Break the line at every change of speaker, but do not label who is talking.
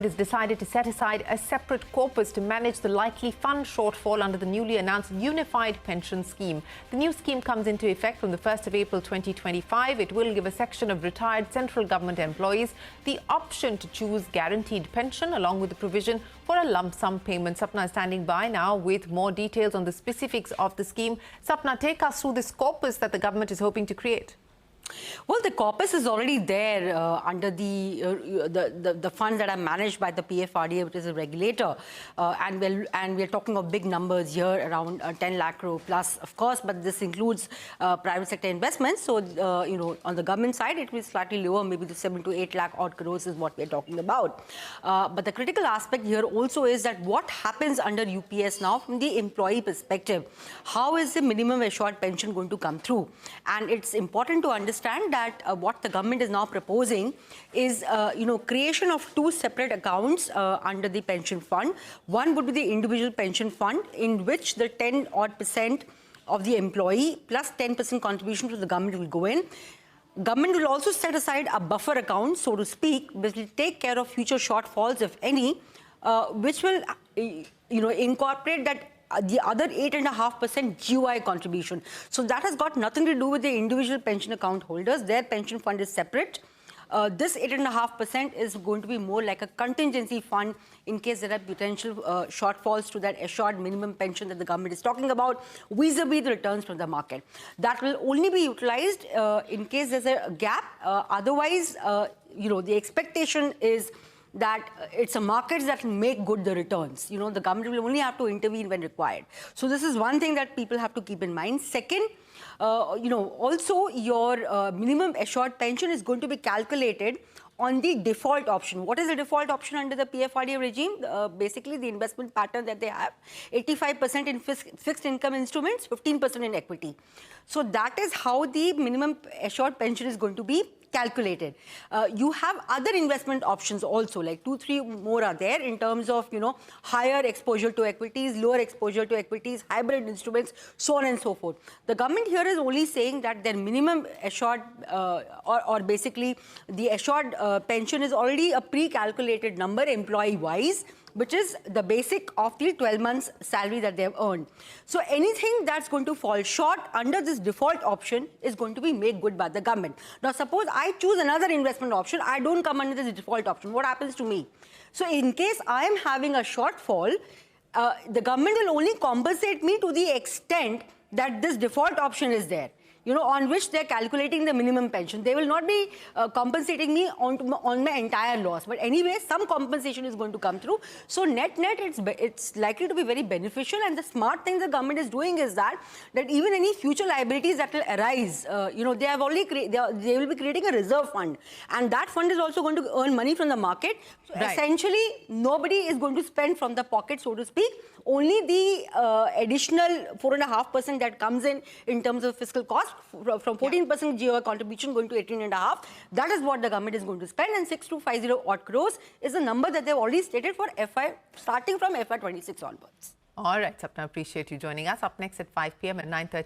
Has decided to set aside a separate corpus to manage the likely fund shortfall under the newly announced Unified Pension Scheme. The new scheme comes into effect from the 1st of April 2025. It will give a section of retired central government employees the option to choose guaranteed pension along with the provision for a lump sum payment. Sapna is standing by now with more details on the specifics of the scheme. Sapna, take us through this corpus that the government is hoping to create.
Well, the corpus is already there under the funds that are managed by the PFRDA, which is a regulator, and we're talking of big numbers here, around 10 lakh crore plus, of course. But this includes private sector investments. So, on the government side, it will be slightly lower, maybe the 7 to 8 lakh odd crores is what we're talking about. But the critical aspect here also is that what happens under UPS now from the employee perspective? How is the minimum assured pension going to come through? And it's important to understand that what the government is now proposing is, creation of two separate accounts under the pension fund. One would be the individual pension fund, in which the 10% of the employee plus 10% contribution to the government will go in. Government will also set aside a buffer account, so to speak, which will take care of future shortfalls, if any, which will, incorporate that the other 8.5% GOI contribution. So that has got nothing to do with the individual pension account holders. Their pension fund is separate. This 8.5% is going to be more like a contingency fund in case there are potential shortfalls to that assured minimum pension that the government is talking about, vis-a-vis the returns from the market. That will only be utilized in case there's a gap. Otherwise, the expectation is that it's a market that will make good the returns. The government will only have to intervene when required. So this is one thing that people have to keep in mind. Second, also your minimum assured pension is going to be calculated on the default option. What is the default option under the PFRDA regime? Basically, the investment pattern that they have, 85% in fixed income instruments, 15% in equity. So that is how the minimum assured pension is going to be calculated. You have other investment options also, like 2-3 more are there in terms of, higher exposure to equities, lower exposure to equities, hybrid instruments, so on and so forth. The government here is only saying that their minimum assured or basically the assured pension is already a pre-calculated number employee-wise, which is the basic of the 12 months salary that they have earned. So anything that's going to fall short under this default option is going to be made good by the government. Now, suppose I choose another investment option, I don't come under this default option. What happens to me? So in case I am having a shortfall, the government will only compensate me to the extent that this default option is there, on which they're calculating the minimum pension. They will not be compensating me on my entire loss. But anyway, some compensation is going to come through. So net, it's likely to be very beneficial. And the smart thing the government is doing is that even any future liabilities that will arise, they have already they will be creating a reserve fund. And that fund is also going to earn money from the market. So essentially, nobody is going to spend from the pocket, so to speak. Only the additional 4.5% that comes in terms of fiscal cost, from 14% GOI contribution going to 18.5%, that is what the government is going to spend, and 6250 odd crores is the number that they've already stated for starting from FY26 onwards.
All right, Sapna, appreciate you joining us. Up next at 5 p.m. at 9:30.